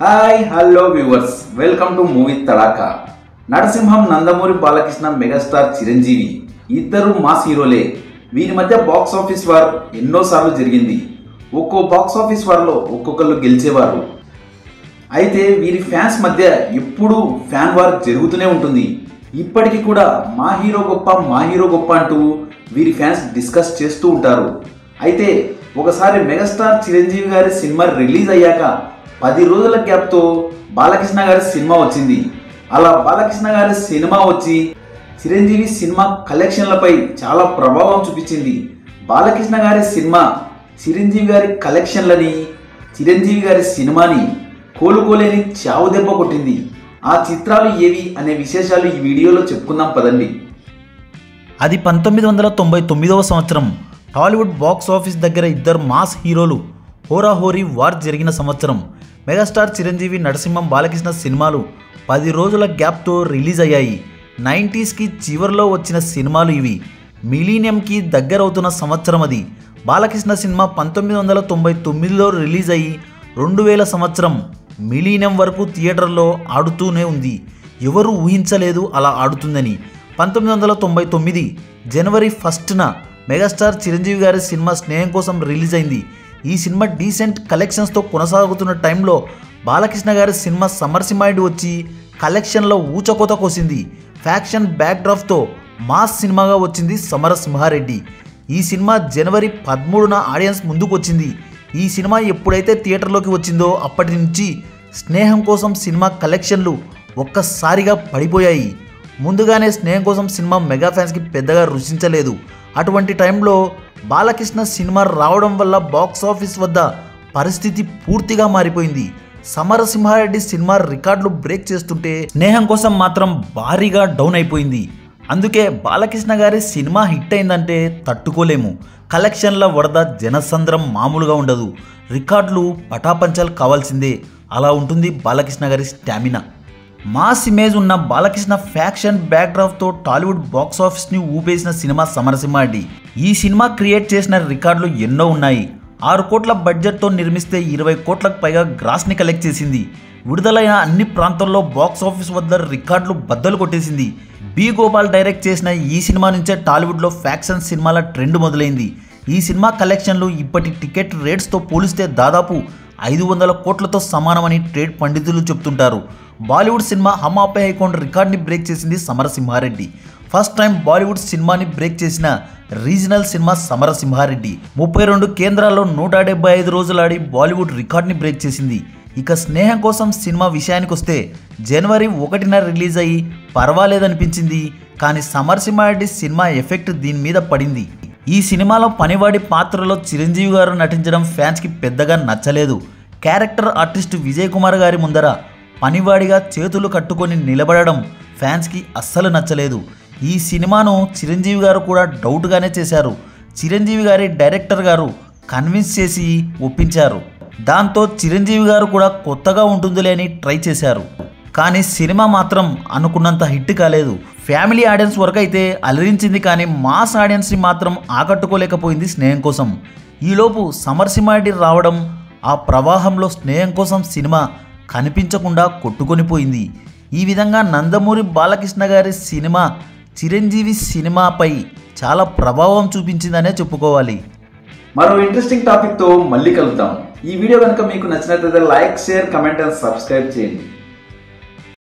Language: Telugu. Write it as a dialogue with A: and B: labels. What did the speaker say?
A: Hi hello viewers, welcome to movie Tadaka. Narasimham, Nandamuri Balakrishna, megastar Chiranjeevi ఇద్దరు మాస్ హీరోలే. వీరి మధ్య బాక్స్ ఆఫీస్ వార్ ఎన్నోసార్లు జరిగింది. ఒక్కో బాక్స్ ఆఫీస్ వార్లో ఒక్కొక్కరు గెలిచేవారు. అయితే వీరి ఫ్యాన్స్ మధ్య ఎప్పుడూ ఫ్యాన్ వార్ జరుగుతూనే ఉంటుంది. ఇప్పటికీ కూడా మా హీరో గొప్ప అంటూ వీరి ఫ్యాన్స్ డిస్కస్ చేస్తూ ఉంటారు. అయితే ఒకసారి మెగాస్టార్ చిరంజీవి గారి సినిమా రిలీజ్ అయ్యాక 10 రోజుల గ్యాప్తో బాలకృష్ణ గారి సినిమా వచ్చింది. అలా బాలకృష్ణ గారి సినిమా వచ్చి చిరంజీవి సినిమా కలెక్షన్లపై చాలా ప్రభావం చూపించింది. బాలకృష్ణ గారి సినిమా చిరంజీవి గారి కలెక్షన్లని, చిరంజీవి గారి సినిమాని కోలుకోలేని చావు దెబ్బ కొట్టింది. ఆ చిత్రాలు ఏవి అనే విశేషాలు ఈ వీడియోలో చెప్పుకుందాం పదండి.
B: అది 1999వ సంవత్సరం. టాలీవుడ్ బాక్స్ ఆఫీస్ దగ్గర ఇద్దరు మాస్ హీరోలు హోరాహోరీ వార్ జరిగిన సంవత్సరం. మెగాస్టార్ చిరంజీవి, నరసింహం, బాలకృష్ణ సినిమాలు 10 రోజుల గ్యాప్తో రిలీజ్ అయ్యాయి. 90స్కి చివరిలో వచ్చిన సినిమాలు ఇవి. మిలీనియంకి దగ్గరవుతున్న సంవత్సరం అది. బాలకృష్ణ సినిమా 1999లో రిలీజ్ అయ్యి 2000 సంవత్సరం మిలీనియం వరకు థియేటర్లో ఆడుతూనే ఉంది. ఎవరు ఊహించలేదు అలా ఆడుతుందని. 1999 జనవరి 1న మెగాస్టార్ చిరంజీవి గారి సినిమా స్నేహం కోసం రిలీజ్ అయింది. ఈ సినిమా డీసెంట్ కలెక్షన్స్తో కొనసాగుతున్న టైంలో బాలకృష్ణ గారి సినిమా సమరసింహారెడ్డి వచ్చి కలెక్షన్లో ఊచకోత కోసింది. ఫ్యాక్షన్ బ్యాక్డ్రాప్తో మాస్ సినిమాగా వచ్చింది సమరసింహారెడ్డి. ఈ సినిమా జనవరి 13న ఆడియన్స్ ముందుకు వచ్చింది. ఈ సినిమా ఎప్పుడైతే థియేటర్లోకి వచ్చిందో అప్పటి నుంచి స్నేహం కోసం సినిమా కలెక్షన్లు ఒక్కసారిగా పడిపోయాయి. ముందుగానే స్నేహం కోసం సినిమా మెగా ఫ్యాన్స్కి పెద్దగా రుచించలేదు. అటువంటి టైంలో బాలకృష్ణ సినిమా రావడం వల్ల బాక్స్ ఆఫీస్ వద్ద పరిస్థితి పూర్తిగా మారిపోయింది. సమరసింహారెడ్డి సినిమా రికార్డులు బ్రేక్ చేస్తుంటే స్నేహం కోసం మాత్రం భారీగా డౌన్ అయిపోయింది. అందుకే బాలకృష్ణ గారి సినిమా హిట్ అయిందంటే తట్టుకోలేము. కలెక్షన్ల వరద, జనసంద్రం మామూలుగా ఉండదు. రికార్డులు పటాపంచాలు కావాల్సిందే. అలా ఉంటుంది బాలకృష్ణ గారి స్టామినా. మాస్ ఇమేజ్ ఉన్న బాలకృష్ణ ఫ్యాక్షన్ బ్యాక్డ్రాప్తో టాలీవుడ్ బాక్స్ ఆఫీస్ని ఊపేసిన సినిమా సమరసింహారెడ్డి. ఈ సినిమా క్రియేట్ చేసిన రికార్డులు ఎన్నో ఉన్నాయి. 6 కోట్ల బడ్జెట్తో నిర్మిస్తే 20 కోట్లకు పైగా గ్రాస్ని కలెక్ట్ చేసింది. విడుదలైన అన్ని ప్రాంతాల్లో బాక్స్ ఆఫీస్ వద్ద రికార్డులు బద్దలు కొట్టేసింది. బి గోపాల్ డైరెక్ట్ చేసిన ఈ సినిమా నుంచే టాలీవుడ్లో ఫ్యాక్షన్ సినిమాల ట్రెండ్ మొదలైంది. ఈ సినిమా కలెక్షన్లు ఇప్పటి టికెట్ రేట్స్తో పోలిస్తే దాదాపు 500 కోట్లతో సమానమని ట్రేడ్ పండితులు చెప్తుంటారు. బాలీవుడ్ సినిమా హమ్ ఆపే హైకోండ్ రికార్డ్ని బ్రేక్ చేసింది సమరసింహారెడ్డి. ఫస్ట్ టైం బాలీవుడ్ సినిమాని బ్రేక్ చేసిన రీజనల్ సినిమా సమరసింహారెడ్డి. 32 కేంద్రాల్లో 175 రోజులాడి బాలీవుడ్ రికార్డ్ని బ్రేక్ చేసింది. ఇక స్నేహం కోసం సినిమా విషయానికి వస్తే జనవరి 1న రిలీజ్ అయ్యి పర్వాలేదనిపించింది. కానీ సమరసింహారెడ్డి సినిమా ఎఫెక్ట్ దీని మీద పడింది. ఈ సినిమాలో పనివాడి పాత్రలో చిరంజీవి గారు నటించడం ఫ్యాన్స్కి పెద్దగా నచ్చలేదు. క్యారెక్టర్ ఆర్టిస్ట్ విజయ్ కుమార్ గారి ముందర పనివాడిగా చేతులు కట్టుకొని నిలబడడం ఫ్యాన్స్కి అస్సలు నచ్చలేదు. ఈ సినిమాను చిరంజీవి గారు కూడా డౌట్గానే చేశారు. చిరంజీవి గారి డైరెక్టర్ గారు కన్విన్స్ చేసి ఒప్పించారు. దాంతో చిరంజీవి గారు కూడా కొత్తగా ఉంటుందిలే అని ట్రై చేశారు. కానీ సినిమా మాత్రం అనుకున్నంత హిట్ కాలేదు. ఫ్యామిలీ ఆడియన్స్ వరకు అయితే అలరించింది, కానీ మాస్ ఆడియన్స్ని మాత్రం ఆకట్టుకోలేకపోయింది స్నేహం కోసం. ఈలోపు సమరసింహారెడ్డి రావడం, ఆ ప్రవాహంలో స్నేహం కోసం సినిమా కనిపించకుండా కొట్టుకొనిపోయింది. ఈ విధంగా నందమూరి బాలకృష్ణ గారి సినిమా చిరంజీవి సినిమాపై చాలా ప్రభావం చూపించిందనే చెప్పుకోవాలి.
A: మరో ఇంట్రెస్టింగ్ టాపిక్తో మళ్ళీ కలుద్దాం. ఈ వీడియో కనుక మీకు నచ్చినట్లయితే like, share, comment and subscribe చేయండి.